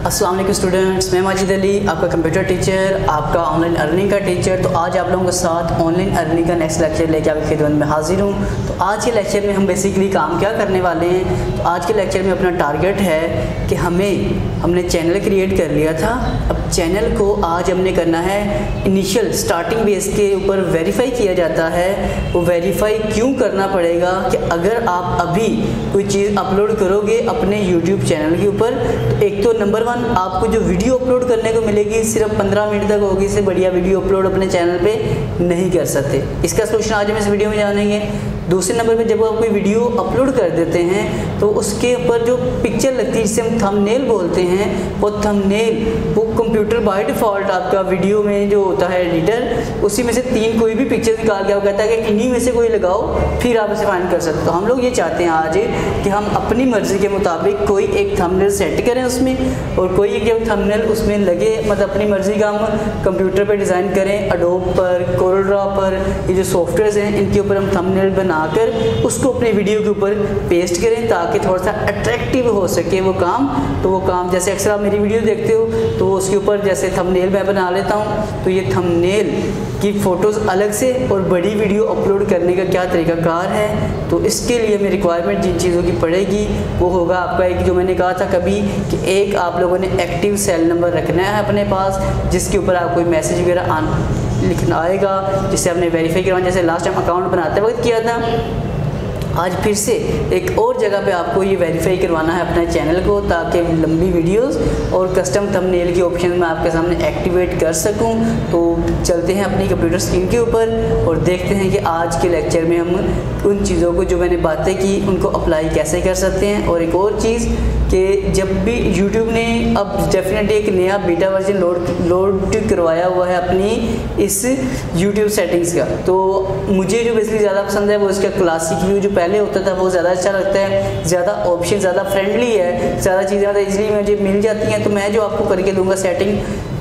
अस्सलाम वालेकुम स्टूडेंट्स, मैं माजिद अली, आपका कंप्यूटर टीचर, आपका ऑनलाइन अर्निंग का टीचर। तो आज आप लोगों के साथ ऑनलाइन अर्निंग का नेक्स्ट लेक्चर लेके आपकी खिदमत में हाजिर हूँ। तो आज के लेक्चर में हम बेसिकली काम क्या करने वाले हैं, तो आज के लेक्चर में अपना टारगेट है कि हमने चैनल क्रिएट कर लिया था। अब चैनल को आज हमने करना है इनिशियल स्टार्टिंग बेस के ऊपर वेरीफाई किया जाता है। वो वेरीफाई क्यों करना पड़ेगा कि अगर आप अभी कोई चीज़ अपलोड करोगे अपने यूट्यूब चैनल के ऊपर, तो एक तो नंबर 1 आपको जो वीडियो अपलोड करने को मिलेगी सिर्फ 15 मिनट तक होगी, इससे बढ़िया वीडियो अपलोड अपने चैनल पे नहीं कर सकते। इसका सोल्यूशन आज हम इस वीडियो में जानेंगे। दूसरे नंबर पे जब आप कोई वीडियो अपलोड कर देते हैं तो उसके ऊपर जो पिक्चर लगती है जिसे हम थंबनेल बोलते हैं, वो थंबनेल वो कंप्यूटर बाय डिफ़ॉल्ट आपका वीडियो में जो होता है एडिटर, उसी में से 3 कोई भी पिक्चर निकाल के वो कहता है कि इन्हीं में से कोई लगाओ, फिर आप इसे फाइंड कर सकते हो। तो हम लोग ये चाहते हैं आज कि हम अपनी मर्ज़ी के मुताबिक कोई एक थंबनेल सेट करें उसमें, और कोई एक जब थंबनेल उसमें लगे, मतलब अपनी मर्ज़ी का हम कंप्यूटर पर डिज़ाइन करें, एडोब पर, कोरल ड्रॉ पर, ये जो सॉफ्टवेयर हैं इनके ऊपर हम थंबनेल बनाकर उसको अपने वीडियो के ऊपर पेस्ट करें ताकि थोड़ा सा अट्रैक्टिव हो सके वो काम। तो वो काम जैसे अक्सर आप मेरी वीडियो देखते हो तो उसके ऊपर जैसे थंबनेल मैं बना लेता हूँ, तो ये थंबनेल की फ़ोटोज़ अलग से और बड़ी वीडियो अपलोड करने का क्या तरीक़ाकार है। तो इसके लिए हमें रिक्वायरमेंट जिन चीज़ों की पड़ेगी वो होगा आपका एक, जो मैंने कहा था कभी कि एक आप लोगों ने एक्टिव सेल नंबर रखना है अपने पास, जिसके ऊपर आप कोई मैसेज वगैरह लिखना आएगा जिससे आपने वेरीफाई करवाना, जैसे लास्ट टाइम अकाउंट बनाते वक्त किया था। आज फिर से एक और जगह पे आपको ये वेरीफाई करवाना है अपने चैनल को, ताकि लंबी वीडियोस और कस्टम थंबनेल के ऑप्शन मैं आपके सामने एक्टिवेट कर सकूं। तो चलते हैं अपनी कंप्यूटर स्क्रीन के ऊपर और देखते हैं कि आज के लेक्चर में हम उन चीज़ों को जो मैंने बातें की उनको अप्लाई कैसे कर सकते हैं। और एक और चीज़ कि जब भी यूट्यूब ने अब डेफिनेटली एक नया बीटा वर्जन लोड करवाया हुआ है अपनी इस यूट्यूब सेटिंग्स का, तो मुझे जो बेसिकली ज़्यादा पसंद है वो इसका क्लासिक व्यू जो पहले होता था वो ज़्यादा अच्छा लगता है, ज़्यादा ऑप्शन ज़्यादा फ्रेंडली है, ज़्यादा चीज़ें ज़्यादा इजीली मुझे मिल जाती हैं। तो मैं जो आपको करके दूंगा सेटिंग,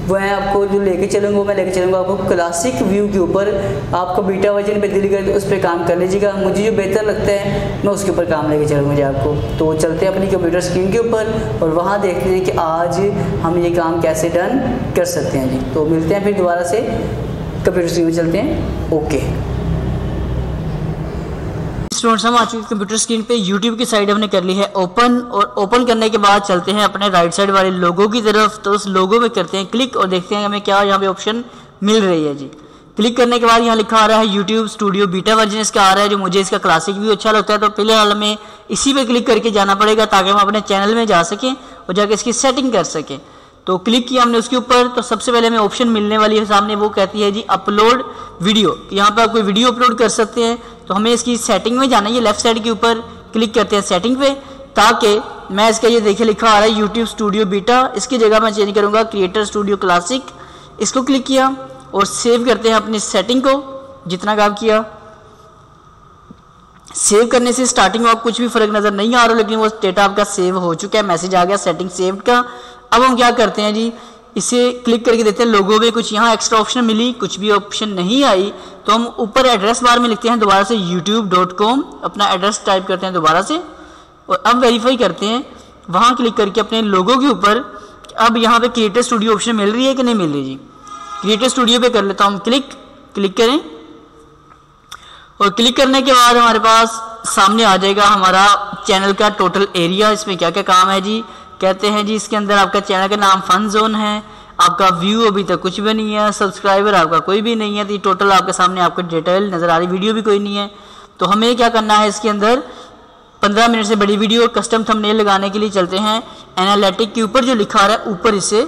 वह आपको जो लेके चलूँगा मैं लेके चलूँगा आपको क्लासिक व्यू के ऊपर। आपको बीटा वर्जन पे दिल करे तो उस पर काम कर लीजिएगा, मुझे जो बेहतर लगता है मैं उसके ऊपर काम लेके चलूँगा जी आपको। तो चलते हैं अपनी कंप्यूटर स्क्रीन के ऊपर और वहाँ देखते हैं कि आज हम ये काम कैसे डन कर सकते हैं जी। तो मिलते हैं फिर दोबारा से कंप्यूटर स्क्रीन में, चलते हैं। ओके स्टूडेंट्स, हम आ चुके कंप्यूटर स्क्रीन पे। यूट्यूब की साइड हमने कर ली है ओपन, और ओपन करने के बाद चलते हैं अपने राइट साइड वाले लोगो की तरफ। तो उस लोगो में करते हैं क्लिक और देखते हैं हमें क्या यहाँ पे ऑप्शन मिल रही है जी। क्लिक करने के बाद यहाँ लिखा आ रहा है यूट्यूब स्टूडियो बीटा वर्जन इसका आ रहा है, जो मुझे इसका क्लासिक व्यू अच्छा लगता है। तो फिलहाल हमें इसी पे क्लिक करके जाना पड़ेगा ताकि हम अपने चैनल में जा सकें और जाके इसकी सेटिंग कर सकें। तो क्लिक किया हमने उसके ऊपर, तो सबसे पहले हमें ऑप्शन मिलने वाली है सामने, वो कहती है जी अपलोड वीडियो। यहाँ पर आप कोई वीडियो अपलोड कर सकते हैं। तो हमें इसकी सेटिंग में जाना है, ये लेफ्ट साइड के ऊपर क्लिक करते हैं सेटिंग पे, ताकि मैं इसका ये देखिए लिखा आ रहा है यूट्यूब स्टूडियो बीटा, इसकी जगह मैं चेंज करूँगा क्रिएटर स्टूडियो क्लासिक। इसको क्लिक किया और सेव करते हैं अपनी सेटिंग को, जितना काम किया। सेव करने से स्टार्टिंग में आपको कुछ भी फर्क नज़र नहीं आ रहा, लेकिन वो डेटा आपका सेव हो चुका है, मैसेज आ गया सेटिंग सेव्ड का। अब हम क्या करते हैं जी, इसे क्लिक करके देते हैं लोगो में, कुछ यहाँ एक्स्ट्रा ऑप्शन मिली, कुछ भी ऑप्शन नहीं आई, तो हम ऊपर एड्रेस बार में लिखते हैं दोबारा से youtube.com, अपना एड्रेस टाइप करते हैं दोबारा से, और अब वेरीफाई करते हैं वहाँ क्लिक करके अपने लोगो के ऊपर। अब यहाँ पे क्रिएटर स्टूडियो ऑप्शन मिल रही है कि नहीं मिल रही जी। क्रिएटर स्टूडियो पे कर लेता हूँ क्लिक करें, और क्लिक करने के बाद हमारे पास सामने आ जाएगा हमारा चैनल का टोटल एरिया। इसमें क्या क्या काम है जी, कहते हैं जी इसके अंदर आपका चैनल का नाम फन जोन है, आपका व्यू अभी तक कुछ भी नहीं है, सब्सक्राइबर आपका कोई भी नहीं है। तो ये टोटल आपके सामने आपको डिटेल नज़र आ रही, वीडियो भी कोई नहीं है। तो हमें क्या करना है, इसके अंदर 15 मिनट से बड़ी वीडियो कस्टम थंबनेल लगाने के लिए चलते हैं एनालिटिक के ऊपर, जो लिखा आ रहा है ऊपर इसे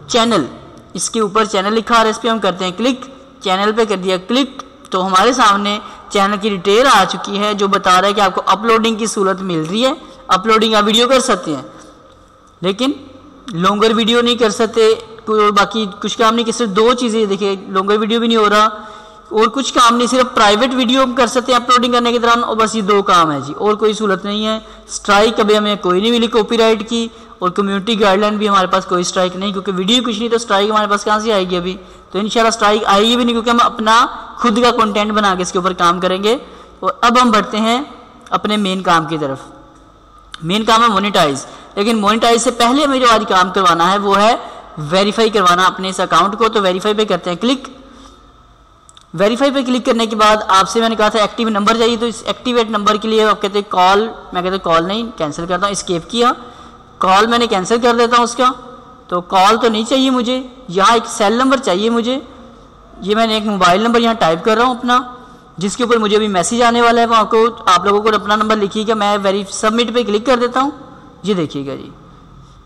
चैनल, इसके ऊपर चैनल लिखा आ रहा है, इस पर हम करते हैं क्लिक। चैनल पे कर दिया क्लिक, तो हमारे सामने चैनल की डिटेल आ चुकी है जो बता रहा है कि आपको अपलोडिंग की सहूलत मिल रही है। अपलोडिंग आप वीडियो कर सकते हैं, लेकिन लॉन्गर वीडियो नहीं कर सकते, बाकी कुछ काम नहीं। सिर्फ 2 चीज़ें देखिए, लॉन्गर वीडियो भी नहीं हो रहा और कुछ काम नहीं, सिर्फ प्राइवेट वीडियो हम कर सकते हैं अपलोडिंग करने के दौरान, और बस ये 2 काम है जी, और कोई सहूलत नहीं है। स्ट्राइक अभी हमें कोई नहीं मिली कॉपीराइट की, और कम्युनिटी गाइडलाइन भी हमारे पास कोई स्ट्राइक नहीं, क्योंकि वीडियो कुछ नहीं, तो स्ट्राइक हमारे पास कहाँ से आएगी अभी। तो इंशाल्लाह स्ट्राइक आएगी भी नहीं, क्योंकि हम अपना खुद का कंटेंट बना के इसके ऊपर काम करेंगे। और अब हम बढ़ते हैं अपने मेन काम की तरफ। मेन काम है मोनेटाइज। लेकिन मोनेटाइज से पहले हमें जो आज काम करवाना है वो है वेरीफाई करवाना अपने इस अकाउंट को। तो वेरीफाई पे करते हैं क्लिक। वेरीफाई पे क्लिक करने के बाद आपसे मैंने कहा था एक्टिव नंबर चाहिए, तो इस एक्टिवेट नंबर के लिए आप कहते हैं कॉल, मैं कहता हूँ कॉल नहीं, कैंसिल करता हूँ, एस्केप किया, कॉल मैंने कैंसिल कर देता हूँ उसका। तो कॉल तो नहीं चाहिए मुझे, यहाँ एक सेल नंबर चाहिए मुझे। ये मैंने एक मोबाइल नंबर यहाँ टाइप कर रहा हूँ अपना, जिसके ऊपर मुझे अभी मैसेज आने वाला है। वहाँ को आप लोगों को अपना नंबर लिखिएगा, मैं सबमिट पे क्लिक कर देता हूँ, ये देखिएगा जी।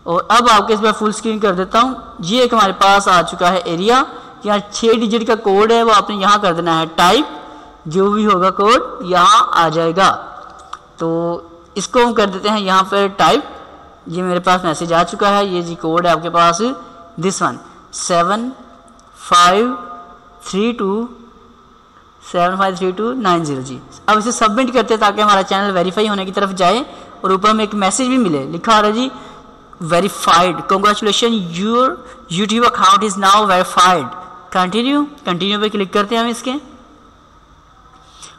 और अब आपके इस पर फुल स्क्रीन कर देता हूँ। ये एक हमारे पास आ चुका है एरिया, यहाँ 6 डिजिट का कोड है, वो आपने यहाँ कर देना है टाइप, जो भी होगा कोड यहाँ आ जाएगा। तो इसको हम कर देते हैं यहाँ पर टाइप। ये मेरे पास मैसेज आ चुका है, ये जी कोड है आपके पास, दिस वन 753290 जी। अब इसे सबमिट करते हैं ताकि हमारा चैनल वेरीफाई होने की तरफ जाए और ऊपर हमें एक मैसेज भी मिले, लिखा आ रहा है जी verified, congratulation your YouTube account is now verified, continue पे क्लिक करते हैं हम इसके।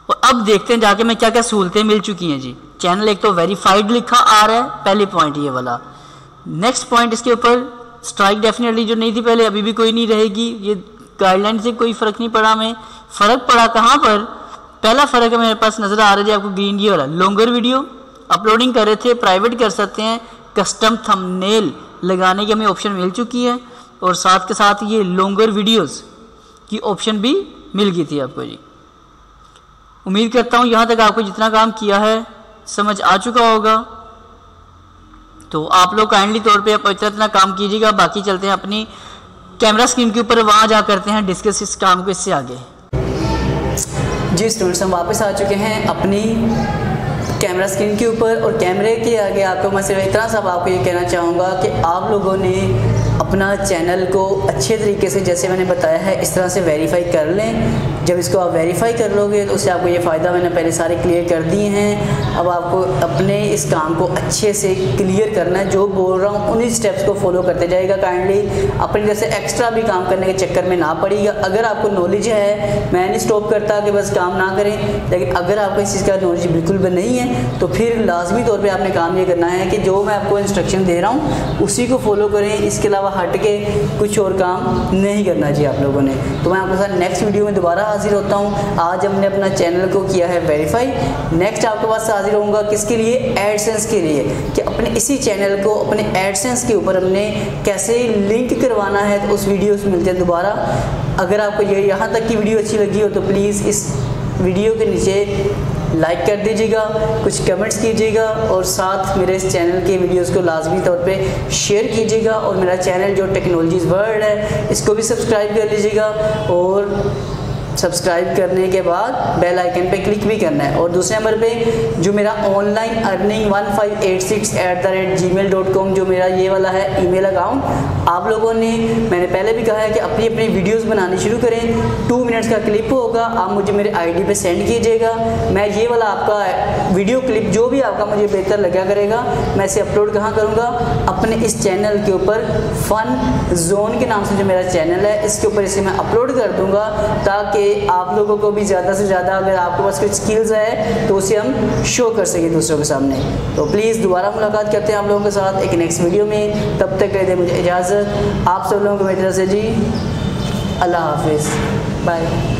और अब देखते हैं जाके मैं क्या क्या सहूलतें मिल चुकी हैं जी। चैनल एक तो वेरीफाइड लिखा आ रहा है, पहले पॉइंट ये वाला। नेक्स्ट पॉइंट इसके ऊपर स्ट्राइक डेफिनेटली जो नहीं थी पहले, अभी भी कोई नहीं रहेगी। ये गाइडलाइन से कोई फ़र्क नहीं पड़ा हमें। फ़र्क पड़ा कहाँ पर, पहला फ़र्क है मेरे पास नज़र आ रहा है जी आपको ग्रीन, ये वाला लॉन्गर वीडियो अपलोडिंग कर रहे थे, प्राइवेट कर सकते हैं, कस्टम थंबनेल लगाने की हमें ऑप्शन मिल चुकी है, और साथ के साथ ये लॉन्गर वीडियोस की ऑप्शन भी मिल गई थी आपको जी। उम्मीद करता हूँ यहाँ तक आपको जितना काम किया है समझ आ चुका होगा। तो आप लोग काइंडली तौर पे इतना काम कीजिएगा। बाकी चलते हैं अपनी कैमरा स्क्रीन के ऊपर, वहाँ जा करते हैं डिस्कस इस काम को इससे आगे। जी स्टूडेंट्स, हम वापस आ चुके हैं अपनी कैमरा स्क्रीन के ऊपर, और कैमरे के आगे आपको मैं सिर्फ इतना सा आपको ये कहना चाहूँगा कि आप लोगों ने अपना चैनल को अच्छे तरीके से, जैसे मैंने बताया है, इस तरह से वेरीफाई कर लें। जब इसको आप वेरीफाई कर लोगे तो उससे आपको ये फ़ायदा मैंने पहले सारे क्लियर कर दिए हैं। अब आपको अपने इस काम को अच्छे से क्लियर करना है। जो बोल रहा हूँ उन्हीं स्टेप्स को फॉलो करते जाएगा। काइंडली अपने जैसे एक्स्ट्रा भी काम करने के चक्कर में ना पड़ेगा। अगर आपको नॉलेज है, मैं नहीं स्टॉप करता कि बस काम ना करें, लेकिन अगर आपको इस चीज़ का नॉलेज बिल्कुल भी नहीं है तो फिर लाजमी तौर पर आपने काम ये करना है कि जो मैं आपको इंस्ट्रक्शन दे रहा हूँ उसी को फॉलो करें। इसके अलावा हट के कुछ और काम नहीं करना जी आप लोगों ने। तो मैं आपके साथ नेक्स्ट वीडियो में दोबारा हाजिर होता हूँ। आज हमने अपना चैनल को किया है वेरीफाई, नेक्स्ट आपके पास हाजिर होऊंगा किसके लिए, एडसेंस के लिए, कि अपने इसी चैनल को अपने एडसेंस के ऊपर हमने कैसे लिंक करवाना है। तो उस वीडियो से मिलते हैं दोबारा। अगर आपको ये यहाँ तक की वीडियो अच्छी लगी हो तो प्लीज़ इस वीडियो के नीचे लाइक कर दीजिएगा, कुछ कमेंट्स कीजिएगा, और साथ मेरे इस चैनल के वीडियोस को लाजमी तौर पे शेयर कीजिएगा। और मेरा चैनल जो टेक्नोलॉजीज़ वर्ल्ड है इसको भी सब्सक्राइब कर लीजिएगा, और सब्सक्राइब करने के बाद बेल आइकन पे क्लिक भी करना है। और दूसरे नंबर पे जो मेरा ऑनलाइन अर्निंग 1586@gmail.com जो मेरा ये वाला है ईमेल अकाउंट, आप लोगों ने, मैंने पहले भी कहा है कि अपनी अपनी वीडियोस बनानी शुरू करें। 2 मिनट्स का क्लिप होगा, आप मुझे मेरे आईडी पे सेंड कीजिएगा। मैं ये वाला आपका वीडियो क्लिप जो भी आपका मुझे बेहतर लगा करेगा, मैं इसे अपलोड कहाँ करूँगा, अपने इस चैनल के ऊपर फन जोन के नाम से जो मेरा चैनल है इसके ऊपर इसे मैं अपलोड कर दूँगा, ताकि आप लोगों को भी ज़्यादा से ज़्यादा, अगर आपके पास कुछ स्किल्स है तो उसे हम शो कर सकें दूसरों के सामने। तो प्लीज़ दोबारा मुलाकात करते हैं आप लोगों के साथ एक नेक्स्ट वीडियो में। तब तक दे मुझे इजाज़त। आप सब लोगों को मेरी तरफ से जी अल्लाह हाफिज़, बाय।